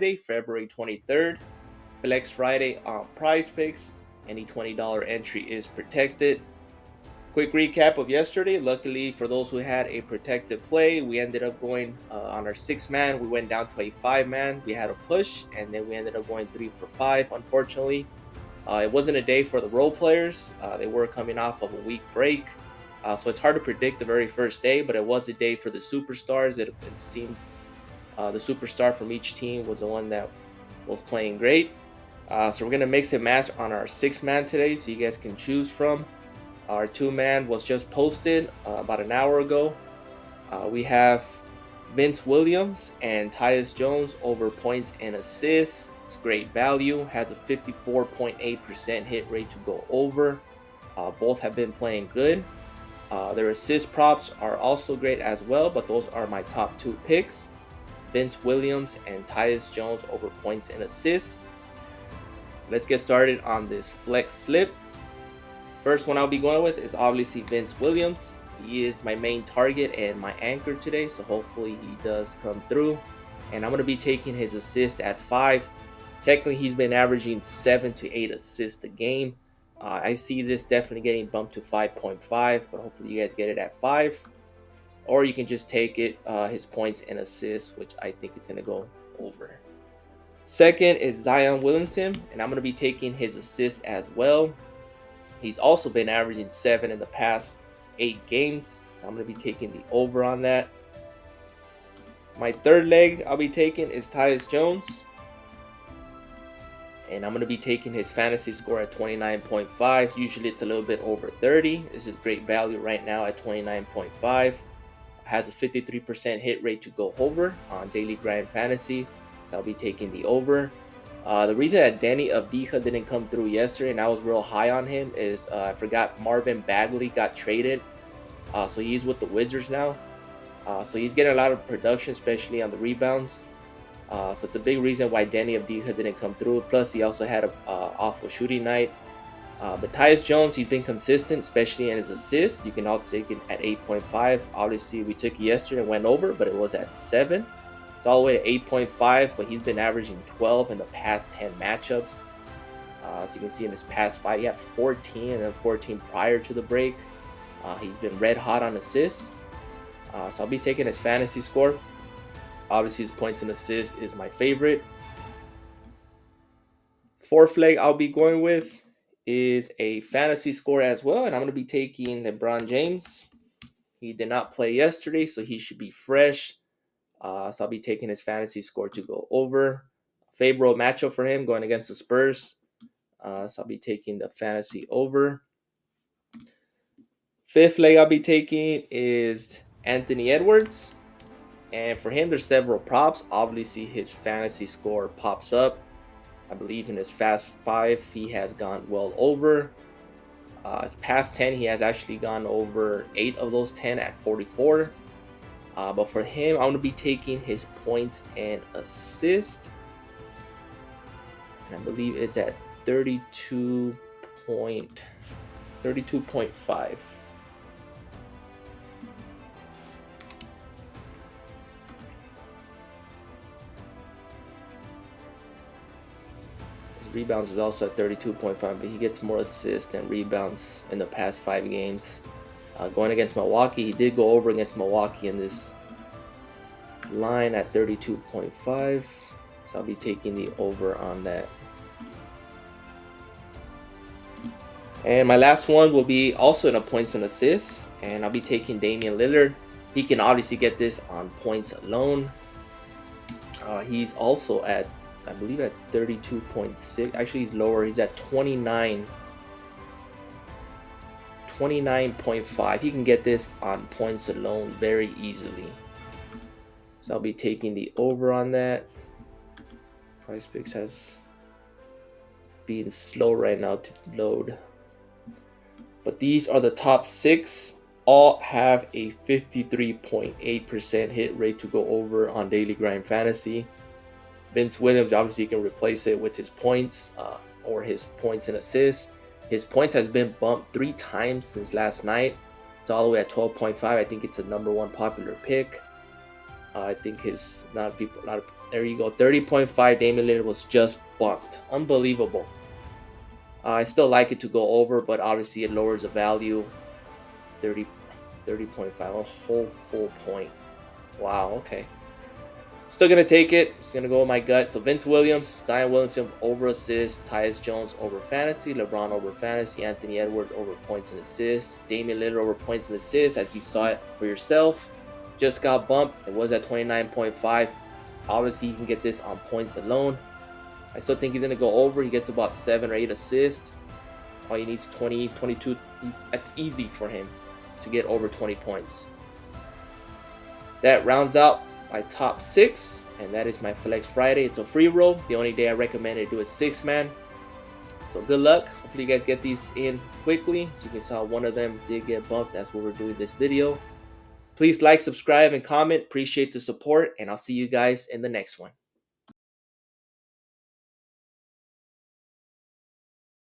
February 23rd. Flex Friday on Prize Picks. Any $20 entry is protected. Quick recap of yesterday. Luckily for those who had a protected play, we ended up going on our 6-man. We went down to a 5-man. We had a push, and then we ended up going 3 for 5. Unfortunately, it wasn't a day for the role players. They were coming off of a week break, so it's hard to predict the very first day. But it was a day for the superstars. It seems the superstar from each team was the one that was playing great. So we're gonna mix and match on our 6-man today, so you guys can choose from. Our 2-man was just posted about an hour ago. We have Vince Williams and Tyus Jones over points and assists. It's great value. Has a 54.8% hit rate to go over. Both have been playing good. Their assist props are also great as well, but those are my top 2 picks. Vince Williams and Tyus Jones over points and assists. Let's get started on this flex slip. First one I'll be going with is obviously Vince Williams. He is my main target and my anchor today, so hopefully he does come through. And I'm going to be taking his assist at 5. Technically, he's been averaging 7 to 8 assists a game. I see this definitely getting bumped to 5.5, but hopefully you guys get it at 5. Or you can just take it, his points and assists, which I think it's going to go over. Second is Zion Williamson, and I'm going to be taking his assist as well. He's also been averaging 7 in the past 8 games, so I'm going to be taking the over on that. My third leg I'll be taking is Tyus Jones, and I'm going to be taking his fantasy score at 29.5. Usually it's a little bit over 30. This is great value right now at 29.5. Has a 53% hit rate to go over on Daily Grind Fantasy, so I'll be taking the over. The reason that Danny Avdija didn't come through yesterday and I was real high on him is I forgot Marvin Bagley got traded. So he's with the Wizards now. So he's getting a lot of production, especially on the rebounds. So it's a big reason why Danny Avdija didn't come through. Plus, he also had an awful shooting night. But Tyus Jones, he's been consistent, especially in his assists. You can all take it at 8.5. Obviously, we took it yesterday and went over, but it was at 7. It's all the way to 8.5, but he's been averaging 12 in the past 10 matchups. As you can see in his past 5, he had 14 and then 14 prior to the break. He's been red hot on assists. So I'll be taking his fantasy score. Obviously, his points and assists is my favorite. Fourth leg I'll be going with is a fantasy score as well, and I'm going to be taking LeBron James. He did not play yesterday, so he should be fresh. So I'll be taking his fantasy score to go over. Favorable matchup for him going against the Spurs. So I'll be taking the fantasy over. Fifth leg I'll be taking is Anthony Edwards. And for him, there's several props. Obviously, his fantasy score pops up. I believe in his Fast 5, he has gone well over. His past 10, he has actually gone over 8 of those 10 at 44. But for him, I'm going to be taking his points and assist. And I believe it's at 32.5. His rebounds is also at 32.5, but he gets more assists than rebounds in the past 5 games. Going against Milwaukee, he did go over against Milwaukee in this line at 32.5, so I'll be taking the over on that. And my last one will be also in a points and assists, and I'll be taking Damian Lillard. He can obviously get this on points alone. He's also at, I believe, at 32.6. Actually, he's lower. He's at 29.5. He can get this on points alone very easily. So I'll be taking the over on that. Price Picks has been slow right now to load. But these are the top 6. All have a 53.8% hit rate to go over on Daily Grind Fantasy. Vince Williams, obviously you can replace it with his points or his points and assists. His points has been bumped 3 times since last night. It's all the way at 12.5. I think it's a number 1 popular pick. I think his not people not there you go. 30.5 Damian Lillard was just bumped. Unbelievable. I still like it to go over, but obviously it lowers the value. 30 30.5, a whole full point. Wow, okay. Still gonna take it. It's gonna go with my gut. So Vince Williams, Zion Williamson over assists, Tyus Jones over fantasy, LeBron over fantasy, Anthony Edwards over points and assists, Damian Lillard over points and assists, as you saw it for yourself. Just got bumped. It was at 29.5. Obviously, you can get this on points alone. I still think he's gonna go over. He gets about 7 or 8 assists. All he needs 20, 22. That's easy for him to get over 20 points. That rounds out my top 6, and that is my Flex Friday. It's a free roll. The only day I recommend to do is 6-man. So good luck. Hopefully you guys get these in quickly. As you can see, one of them did get bumped. That's what we're doing this video. Please like, subscribe, and comment. Appreciate the support, and I'll see you guys in the next one.